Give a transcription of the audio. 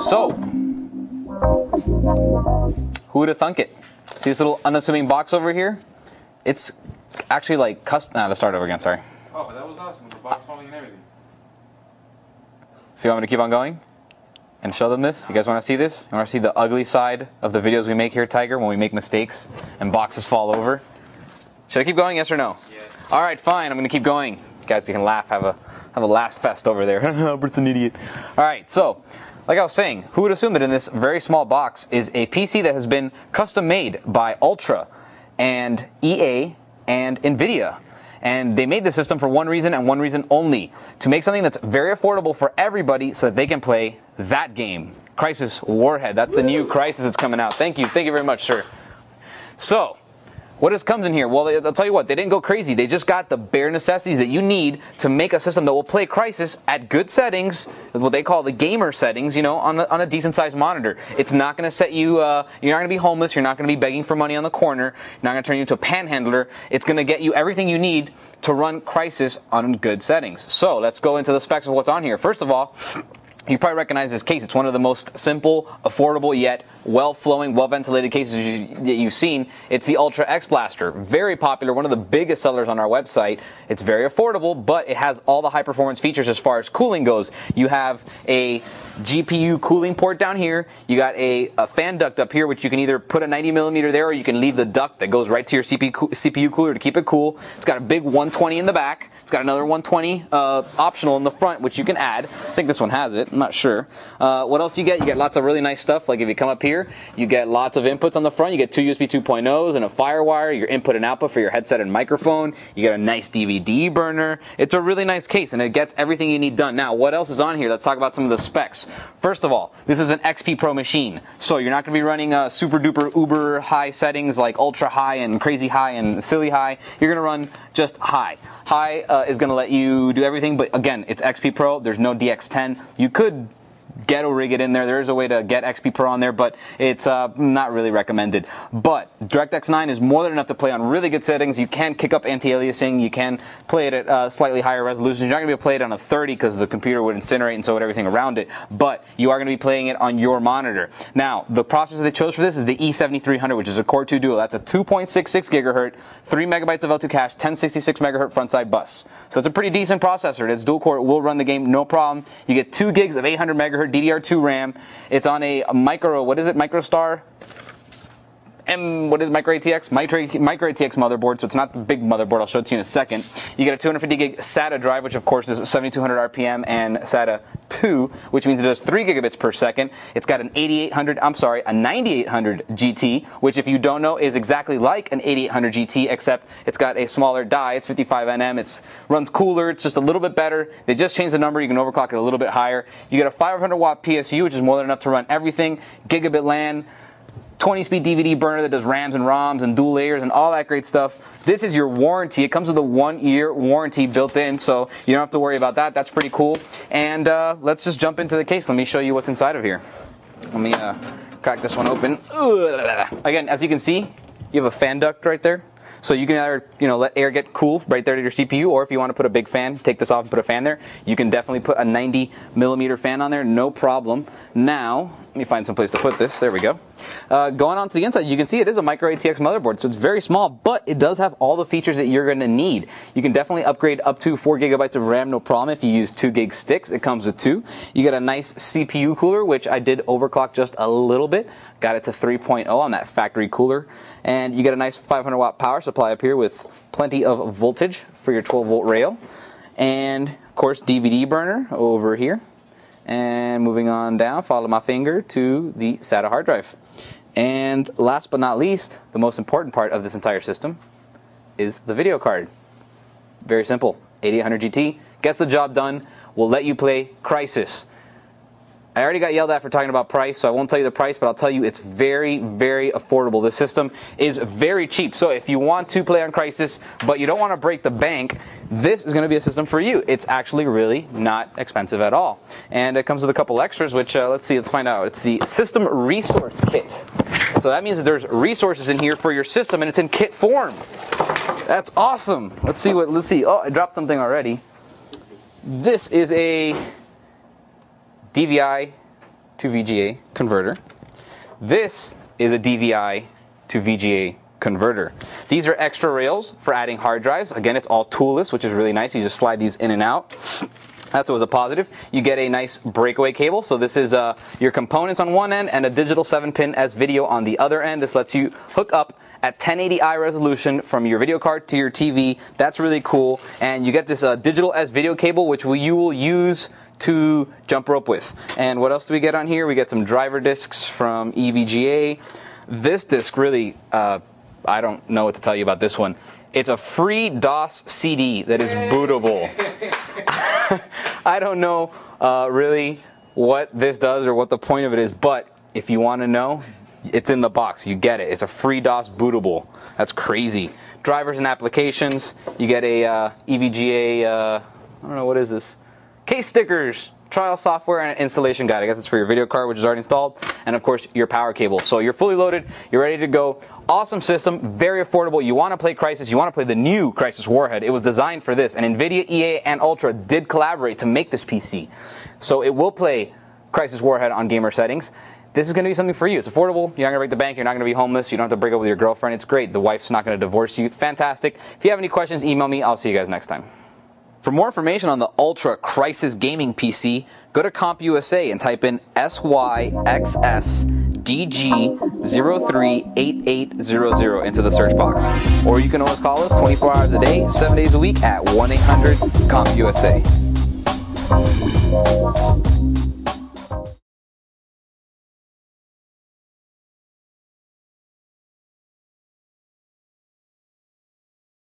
So, who would have thunk it? See this little unassuming box over here? It's actually like custom. Nah, let's start over again, sorry. Oh, but that was awesome with the box falling and everything. So you want me to keep on going? And show them this? You guys want to see this? You want to see the ugly side of the videos we make here, Tiger, when we make mistakes and boxes fall over? Should I keep going, yes or no? Yes. Alright, fine, I'm going to keep going. You guys, you can laugh, have a laugh fest over there. Albert's an idiot. Alright, so, like I was saying, who would assume that in this very small box is a PC that has been custom made by Ultra and EA and NVIDIA. And they made the system for one reason and one reason only, to make something that's very affordable for everybody so that they can play that game. Crysis Warhead, that's the new Crysis that's coming out. Thank you very much, sir. So, what else comes in here? Well, I'll tell you what, they didn't go crazy. They just got the bare necessities that you need to make a system that will play Crysis at good settings, what they call the gamer settings, you know, on a decent sized monitor. It's not going to set you, you're not going to be homeless, you're not going to be begging for money on the corner, you're not going to turn you into a panhandler. It's going to get you everything you need to run Crysis on good settings. So, let's go into the specs of what's on here. First of all, you probably recognize this case. It's one of the most simple, affordable, yet well-flowing, well-ventilated cases that you've seen. It's the Ultra X Blaster. Very popular, one of the biggest sellers on our website. It's very affordable, but it has all the high-performance features as far as cooling goes. You have a GPU cooling port down here. You got a fan duct up here, which you can either put a 90mm there, or you can leave the duct that goes right to your CPU cooler to keep it cool. It's got a big 120 in the back. It's got another 120 optional in the front, which you can add. I think this one has it. I'm not sure. What else do you get? You get lots of really nice stuff. Like if you come up here, you get lots of inputs on the front. You get two USB 2.0s and a FireWire, your input and output for your headset and microphone. You get a nice DVD burner. It's a really nice case, and it gets everything you need done. Now, what else is on here? Let's talk about some of the specs. First of all, this is an XP Pro machine, so you're not going to be running super duper uber high settings like ultra high and crazy high and silly high. You're going to run just high. High is going to let you do everything, but again, it's XP Pro. There's no DX10. You could ghetto rig it in there. There is a way to get XP Pro on there, but it's not really recommended. But DirectX 9 is more than enough to play on really good settings. You can kick up anti-aliasing. You can play it at slightly hhigher resolutions. You're not going to be able to play it on a 30 because the computer would incinerate and so would everything around it, but you are going to be playing it on your monitor. Now, the processor they chose for this is the E7300, which is a Core 2 Duo. That's a 2.66 gigahertz, 3 megabytes of L2 cache, 1066 megahertz front side bus. So it's a pretty decent processor. It's dual core. It will run the game no problem. You get 2 gigs of 800 megahertz DDR2 RAM. It's on a MicroStar? What is Micro ATX? Micro ATX motherboard, so it's not the big motherboard. I'll show it to you in a second. You get a 250 gig SATA drive, which of course is 7200 RPM and SATA 2, which means it does 3 gigabits per second. It's got a 9800 GT, which if you don't know is exactly like an 8800 GT, except it's got a smaller die. It's 55 nm. It runs cooler. It's just a little bit better. They just changed the number. You can overclock it a little bit higher. You get a 500 watt PSU, which is more than enough to run everything. Gigabit LAN. 20-speed DVD burner that does RAMs and ROMs and dual layers and all that great stuff. This is your warranty. It comes with a 1-year warranty built in, so you don't have to worry about that. That's pretty cool. And let's just jump into the case. Let me show you what's inside of here. Let me crack this one open. Again, as you can see, you have a fan duct right there. So you can either, let air get cool right there to your CPU, or if you want to put a big fan, take this off and put a fan there. You can definitely put a 90mm fan on there, no problem. Now, let me find some place to put this. There we go. Going on to the inside, you can see it is a Micro ATX motherboard, so it's very small, but it does have all the features that you're going to need. You can definitely upgrade up to 4 gigabytes of RAM, no problem. If you use 2 gig sticks, it comes with 2. You get a nice CPU cooler, which I did overclock just a little bit. Got it to 3.0 on that factory cooler. And you get a nice 500 watt power supply up here with plenty of voltage for your 12 volt rail. And of course, DVD burner over here. And moving on down, follow my finger to the SATA hard drive. And last but not least, the most important part of this entire system is the video card. Very simple. 8800 GT gets the job done. Will let you play Crysis. I already got yelled at for talking about price, so I won't tell you the price, but I'll tell you it's very, very affordable. This system is very cheap. So if you want to play on Crysis, but you don't want to break the bank, this is going to be a system for you. It's actually really not expensive at all. And it comes with a couple extras, which, let's find out. It's the System Resource Kit. So that means that there's resources in here for your system, and it's in kit form. That's awesome. Let's see. Oh, I dropped something already. This is a DVI to VGA converter. This is a DVI to VGA converter. These are extra rails for adding hard drives. Again, it's all toolless, which is really nice. You just slide these in and out. That's always a positive. You get a nice breakaway cable. So this is your components on one end and a digital 7-pin S video on the other end. This lets you hook up at 1080i resolution from your video card to your TV. That's really cool. And you get this digital S video cable, which you will use to jump rope with. And what else do we get on here? We get some driver discs from EVGA. This disc really, I don't know what to tell you about this one. It's a free DOS CD that is bootable. I don't know really what this does or what the point of it is, but if you want to know, it's in the box. You get it. It's a free DOS bootable. That's crazy. Drivers and applications. You get a EVGA, I don't know, what is this? Case stickers, trial software, and an installation guide. I guess it's for your video card, which is already installed, and of course your power cable. So you're fully loaded, you're ready to go. Awesome system, very affordable. You want to play Crysis, you want to play the new Crysis Warhead. It was designed for this, and NVIDIA, EA, and Ultra did collaborate to make this PC. So it will play Crysis Warhead on gamer settings. This is going to be something for you. It's affordable. You're not going to break the bank. You're not going to be homeless. You don't have to break up with your girlfriend. It's great. The wife's not going to divorce you. Fantastic. If you have any questions, email me. I'll see you guys next time. For more information on the Ultra Crysis Gaming PC, go to CompUSA and type in SYXSDG038800 into the search box. Or you can always call us 24 hours a day, 7 days a week at 1-800-CompUSA.